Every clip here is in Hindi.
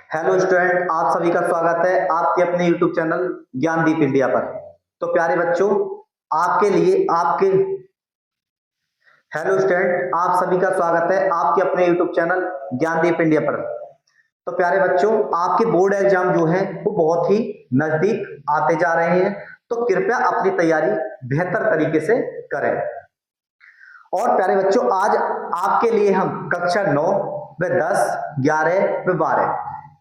हेलो स्टूडेंट, आप सभी का स्वागत है आपके अपने यूट्यूब चैनल ज्ञानदीप इंडिया पर। तो प्यारे बच्चों, आपके लिए आपके हेलो स्टूडेंट, आप सभी का स्वागत है आपके अपने यूट्यूब चैनल ज्ञानदीप इंडिया पर। तो प्यारे बच्चों, आपके बोर्ड एग्जाम जो है वो बहुत ही नजदीक आते जा रहे हैं, तो कृपया अपनी तैयारी बेहतर तरीके से करें। और प्यारे बच्चों, आज आपके लिए हम कक्षा 9 व 10, 11 व 12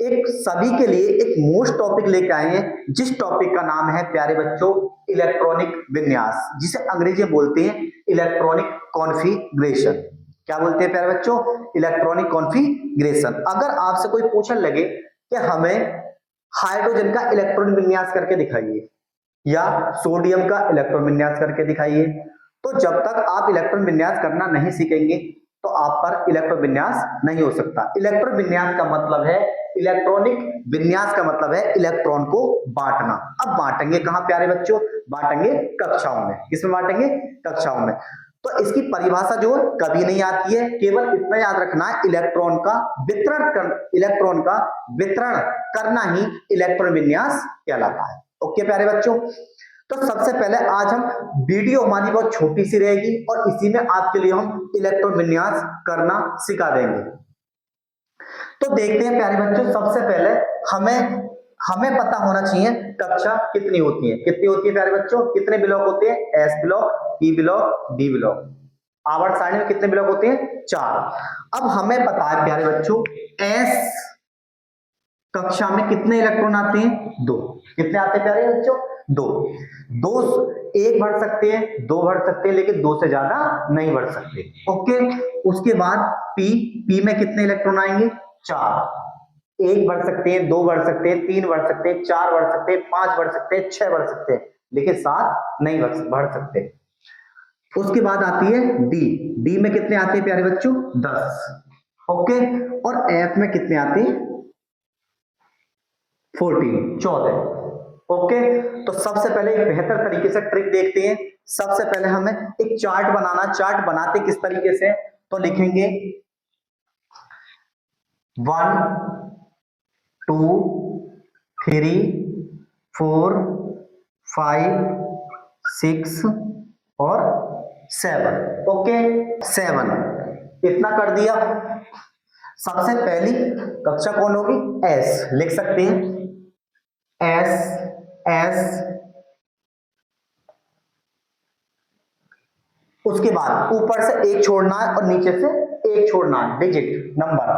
एक सभी के लिए एक मोस्ट टॉपिक लेके आए हैं, जिस टॉपिक का नाम है प्यारे बच्चों इलेक्ट्रॉनिक विन्यास, जिसे अंग्रेजी में बोलते हैं इलेक्ट्रॉनिक कॉन्फ़िगरेशन। क्या बोलते हैं प्यारे बच्चों? Electronic configuration. अगर आपसे कोई पूछने लगे कि हमें हाइड्रोजन का इलेक्ट्रॉन विन्यास करके दिखाइए या सोडियम का इलेक्ट्रॉन विन्यास करके दिखाइए, तो जब तक आप इलेक्ट्रॉन विन्यास करना नहीं सीखेंगे तो आप पर इलेक्ट्रॉन विन्यास नहीं हो सकता। इलेक्ट्रॉन विन्यास का मतलब है इलेक्ट्रॉनिक विन्यास का मतलब है इलेक्ट्रॉन को बांटना। अब बांटेंगे कहां प्यारे बच्चों? बांटेंगे कक्षाओं में। किसमें बांटेंगे? कक्षाओं में। तो इसकी परिभाषा जो कभी नहीं आती है, केवल इतना याद रखना है इलेक्ट्रॉन का वितरण करना ही इलेक्ट्रॉन विन्यास कहलाता है। ओके प्यारे बच्चों, तो सबसे पहले आज हम वीडियो हमारी बहुत छोटी सी रहेगी और इसी में आपके लिए हम इलेक्ट्रॉन विन्यास करना सिखा देंगे। तो देखते हैं प्यारे बच्चों, सबसे पहले हमें पता होना चाहिए कक्षा कितनी होती है। कितनी होती है प्यारे बच्चों? कितने ब्लॉक होते हैं? S block, P block, D block. आवर्त सारणी में कितने ब्लॉक होते हैं? 4। अब हमें पता है प्यारे बच्चों एस कक्षा में कितने इलेक्ट्रॉन आते हैं? 2। कितने आते हैं प्यारे बच्चों? 2। दो एक बढ़ सकते हैं, 2 बढ़ सकते हैं, लेकिन 2 से ज्यादा नहीं बढ़ सकते। ओके, उसके बाद पी में कितने इलेक्ट्रॉन आएंगे? 4। 1 बढ़ सकते हैं, 2 बढ़ सकते हैं, 3 बढ़ सकते हैं, 4 बढ़ सकते हैं, 5 बढ़ सकते हैं, 6 बढ़ सकते हैं, लेकिन 7 नहीं बढ़ सकते। उसके बाद आती है डी में कितने आते हैं प्यारे बच्चों? 10। ओके, और एफ में कितने आते हैं? 14। ओके, तो सबसे पहले एक बेहतर तरीके से ट्रिक देखते हैं। सबसे पहले हमें एक चार्ट बनाना। चार्ट बनाते किस तरीके से? तो लिखेंगे 1 2 3 4 5 6 और 7। ओके, 7 इतना कर दिया। सबसे पहली कक्षा कौन होगी? एस लिख सकते हैं। एस उसके बाद ऊपर से 1 छोड़ना है और नीचे से 1 छोड़ना है, डिजिट नंबर।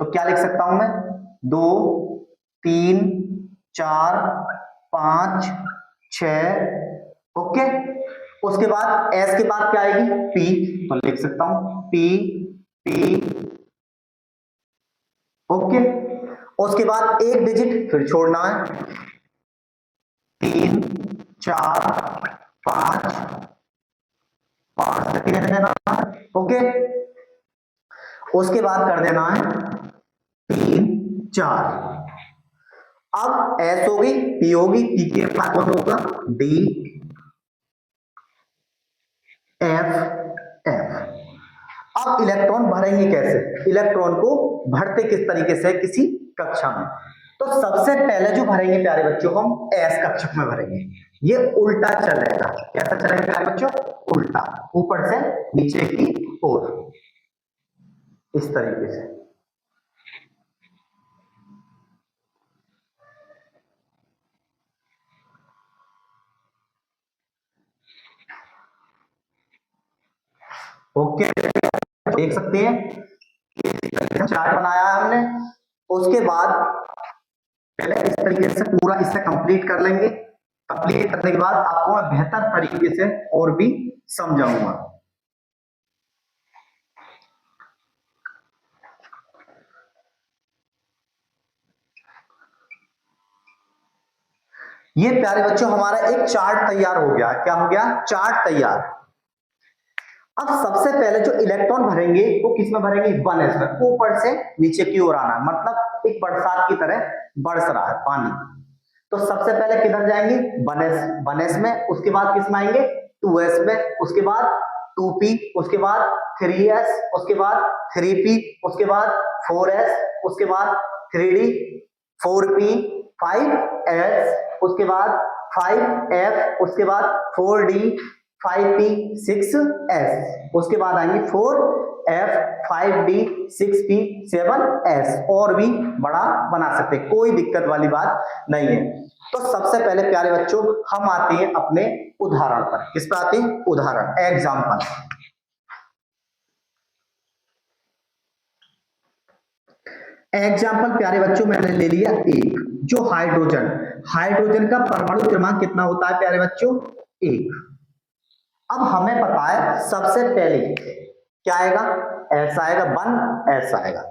तो क्या लिख सकता हूं मैं? 2 3 4 5 6। ओके, उसके बाद एस के बाद क्या आएगी? पी। तो लिख सकता हूं पी पी। ओके, उसके बाद 1 डिजिट फिर छोड़ना है। 3 4 5 5 रख देना। ओके, उसके बाद कर देना है 3 4। अब एस होगी, पी होगी, पी के बाद कौन होगा? D F. अब इलेक्ट्रॉन भरेंगे कैसे? इलेक्ट्रॉन को भरते किस तरीके से? किसी कक्षा में। तो सबसे पहले जो भरेंगे प्यारे बच्चों, हम एस कक्षा में भरेंगे। ये उल्टा चलेगा। कैसा चलेगा प्यारे बच्चों? उल्टा, ऊपर से नीचे की ओर, इस तरीके से। ओके, देख सकते हैं चार्ट बनाया है हमने। उसके बाद पहले इस तरीके से पूरा इसे कंप्लीट कर लेंगे। कंप्लीट करने के बाद आपको मैं बेहतर तरीके से और भी समझाऊंगा। ये प्यारे बच्चों हमारा एक चार्ट तैयार हो गया। क्या हो गया? चार्ट तैयार। अब सबसे पहले जो इलेक्ट्रॉन भरेंगे वो किस में भरेंगे? 1s में। ऊपर से नीचे की ओर आना, मतलब एक बरसात की तरह बरस रहा है पानी। तो सबसे पहले किधर जाएंगे? 1s में। उसके बाद किस में आएंगे? 2s में। उसके बाद 2p, उसके बाद 3s, उसके बाद 3p, उसके बाद 4s, उसके बाद 3d, 4p, 5s, उसके बाद 5f, उसके बाद 4d, 5p, 6s, उसके बाद आएंगे 4f, 5d, 6p, 7s, और भी बड़ा बना सकते हैं, कोई दिक्कत वाली बात नहीं है। तो सबसे पहले प्यारे बच्चों हम आते हैं अपने उदाहरण पर। किस पे आते हैं? उदाहरण, एग्जाम्पल। एग्जाम्पल प्यारे बच्चों मैंने ले लिया एक, जो हाइड्रोजन, हाइड्रोजन का परमाणु क्रमांक कितना होता है प्यारे बच्चों? 1। अब हमें पता है सबसे पहले क्या आएगा? एस आएगा, 1s आएगा।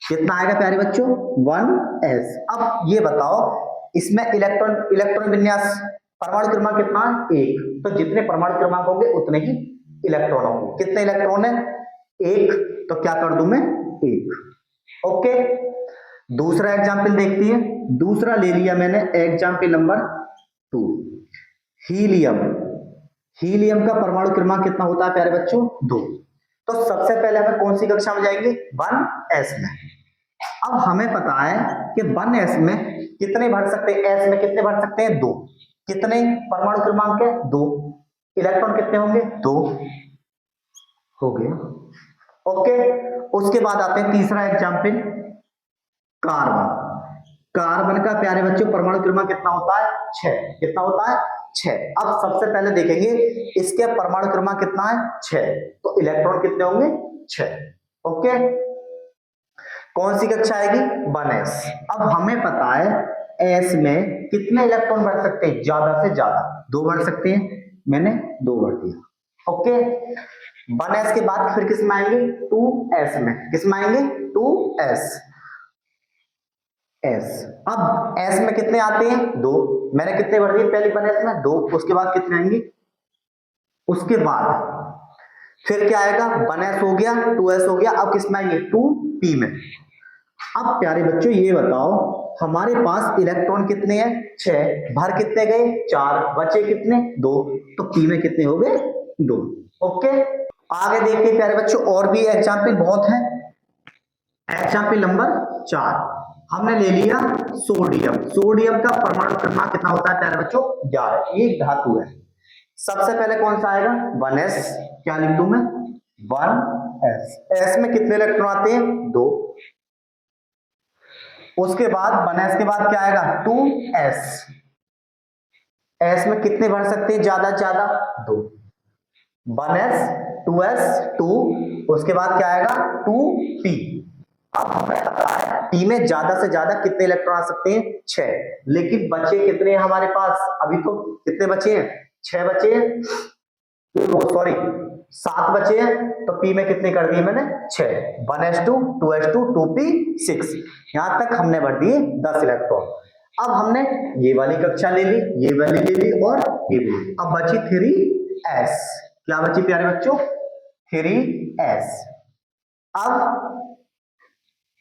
कितना आएगा प्यारे बच्चों? 1s। अब ये बताओ इसमें इलेक्ट्रॉन विन्यास परमाणु क्रमांक कितना है? 1। तो जितने परमाणु क्रमांक होंगे उतने ही इलेक्ट्रॉन होंगे। कितने इलेक्ट्रॉन है? 1। तो क्या कर दूं मैं? 1। ओके, दूसरा एग्जाम्पल देखती है। दूसरा ले लिया मैंने एग्जाम्पल नंबर 2, हीलियम। हीलियम का परमाणु क्रमांक कितना होता है प्यारे बच्चों? 2। तो सबसे पहले हमें कौन सी कक्षा में जाएंगे? 1s में। अब हमें पता है कि 1s में कितने भर सकते हैं? s में कितने भर सकते हैं? 2। कितने परमाणु क्रमांक है? 2। इलेक्ट्रॉन कितने होंगे? 2 हो गया। ओके, उसके बाद आते हैं तीसरा एग्जाम्पल, कार्बन। कार्बन का प्यारे बच्चों परमाणु क्रमांक कितना होता है? 6। कितना होता है? 6। अब सबसे पहले देखेंगे इसके परमाणु क्रमांक कितना है? 6। तो इलेक्ट्रॉन कितने होंगे? 6। ओके, कौन सी कक्षा आएगी? 1s। अब हमें पता है s में कितने इलेक्ट्रॉन बढ़ सकते हैं? ज्यादा से ज्यादा 2 बढ़ सकते हैं, मैंने 2 बढ़ दिया। ओके, 1s के बाद फिर किस में आएंगे? 2s में। किस में आएंगे? 2s। अब s में कितने आते हैं? 2। मैंने कितने भर दिए पहले 1s में? 2। उसके बाद कितने आएंगे? उसके बाद फिर क्या आएगा? 1s हो गया, 2s हो गया। अब किस में आएंगे? 2p में। अब प्यारे बच्चों ये बताओ हमारे पास इलेक्ट्रॉन कितने हैं? 6। भर कितने गए? 4। बचे कितने? 2। तो p में कितने हो गए? 2। ओके, आगे देखते हैं प्यारे बच्चों, और भी एग्जाम्पल बहुत है। एग्जाम्पल नंबर 4 हमने ले लिया सोडियम। सोडियम का परमाणु क्रमांक कितना होता है प्यारे बच्चों? 11। एक धातु है। सबसे पहले कौन सा आएगा? 1s। क्या लिख दूं मैं? 1s। s में कितने इलेक्ट्रॉन आते हैं? 2। उसके बाद 1s के बाद क्या आएगा? 2s। s में कितने भर सकते हैं ज्यादा ज्यादा? 2। 1s, 2s, 2। उसके बाद क्या आएगा? 2p। अब हमें पता है p में ज्यादा से ज्यादा कितने इलेक्ट्रॉन आ सकते हैं? 6। लेकिन बचे कितने हैं हमारे पास? अभी तो कितने बचे हैं? 6 बचे हैं, सॉरी 7 बचे हैं। तो p में कितने कर दिए मैंने? 6। 1s2, 2s2, 2p, 6। यहां तक हमने भर दिए 10 इलेक्ट्रॉन। अब हमने ये वाली कक्षा ले ली, ये वाली ले ली और ये भी। अब बची 3s। क्या बची प्यारे बच्चों? 3s। अब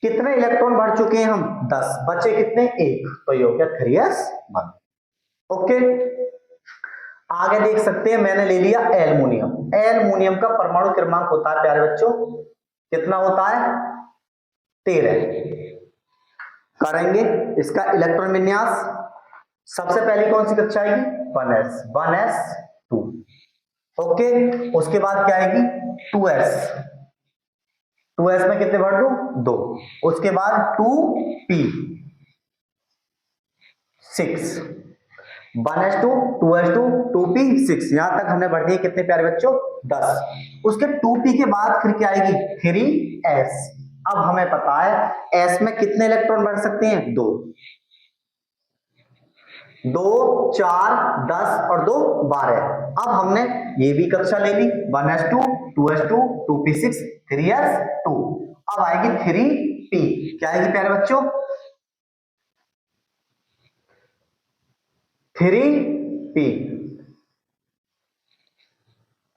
कितने इलेक्ट्रॉन भर चुके हैं हम? 10। बचे कितने? 1। तो ये हो गया 3s1। ओके, आगे देख सकते हैं मैंने ले लिया एल्युमिनियम। एल्युमिनियम का परमाणु क्रमांक होता है प्यारे बच्चों कितना होता है? 13। करेंगे इसका इलेक्ट्रॉन विन्यास। सबसे पहली कौन सी कक्षा आएगी? 1s, 1s2। ओके, उसके बाद क्या आएगी? 2s। 2s में कितने भर दूं? 2। उसके बाद 2p, 6। 1s2, 2s2, 2p, 6। यहां तक हमने भर दिए कितने प्यारे बच्चों? 10। उसके 2p के बाद फिर क्या आएगी? 3s। अब हमें पता है s में कितने इलेक्ट्रॉन भर सकते हैं? 2। 2, 4, 10 और 2, 12। अब हमने ये भी कक्षा ले ली, 1s2, 2s2, 2p6, 3s2। अब आएगी 3p। क्या आएगी प्यारे बच्चों? 3p।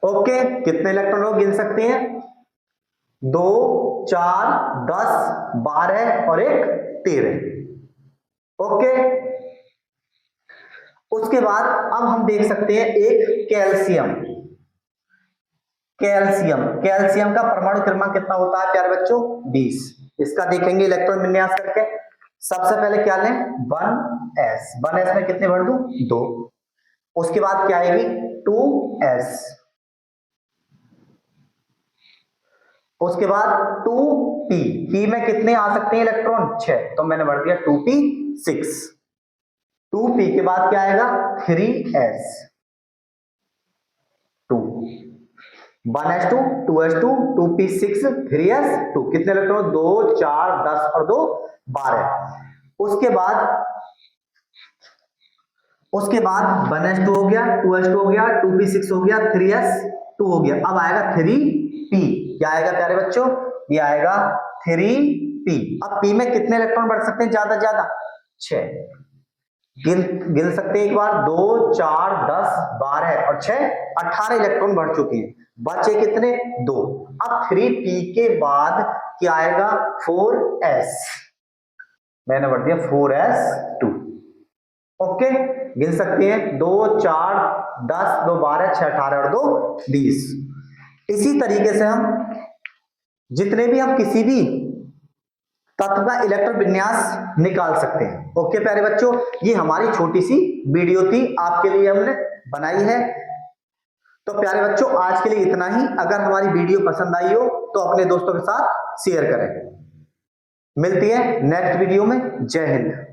ओके, कितने इलेक्ट्रॉन लोग गिन सकते हैं? 2, 4, 10, 12 और एक 13। ओके, उसके बाद अब हम देख सकते हैं एक कैल्शियम। कैल्शियम, कैल्शियम का परमाणु क्रमांक कितना होता है प्यारे बच्चों? 20। इसका देखेंगे इलेक्ट्रॉन विन्यास करके। सबसे पहले क्या लें, 1s, 1s में कितने भर दूं, 2। उसके बाद क्या आएगी, 2s, उसके बाद 2p, p में कितने आ सकते हैं इलेक्ट्रॉन, 6, तो मैंने भर दिया 2p 6। 2p के बाद क्या आएगा, 3s, 2, 1s2 2s2 2p 6 3s2, कितने इलेक्ट्रॉन, 2 4 10 और 2 12। उसके बाद 1s2 हो गया, 2s2 हो गया, 2p6 हो गया, 3s2 हो गया। अब आएगा 3p, क्या आएगा प्यारे बच्चों, ये आएगा 3p। अब p में कितने इलेक्ट्रॉन बढ़ सकते हैं, ज्यादा ज्यादा 6, गिन सकते हैं एक बार, 2 4 10 12 और 6 18 इलेक्ट्रॉन बढ़ चुके हैं, बचे कितने, 2। अब 3p के बाद क्या आएगा, 4s, मैंने बढ़ दिया 4s2। ओके, गिन सकते हैं, 2 4 10 2 12 6 18 और 2 20। इसी तरीके से हम जितने भी हम किसी भी तत्व का इलेक्ट्रॉन विन्यास निकाल सकते हैं। ओके प्यारे बच्चों, ये हमारी छोटी सी वीडियो थी, आपके लिए हमने बनाई है। तो प्यारे बच्चों आज के लिए इतना ही। अगर हमारी वीडियो पसंद आई हो तो अपने दोस्तों के साथ शेयर करें। मिलती है नेक्स्ट वीडियो में। जय हिंद।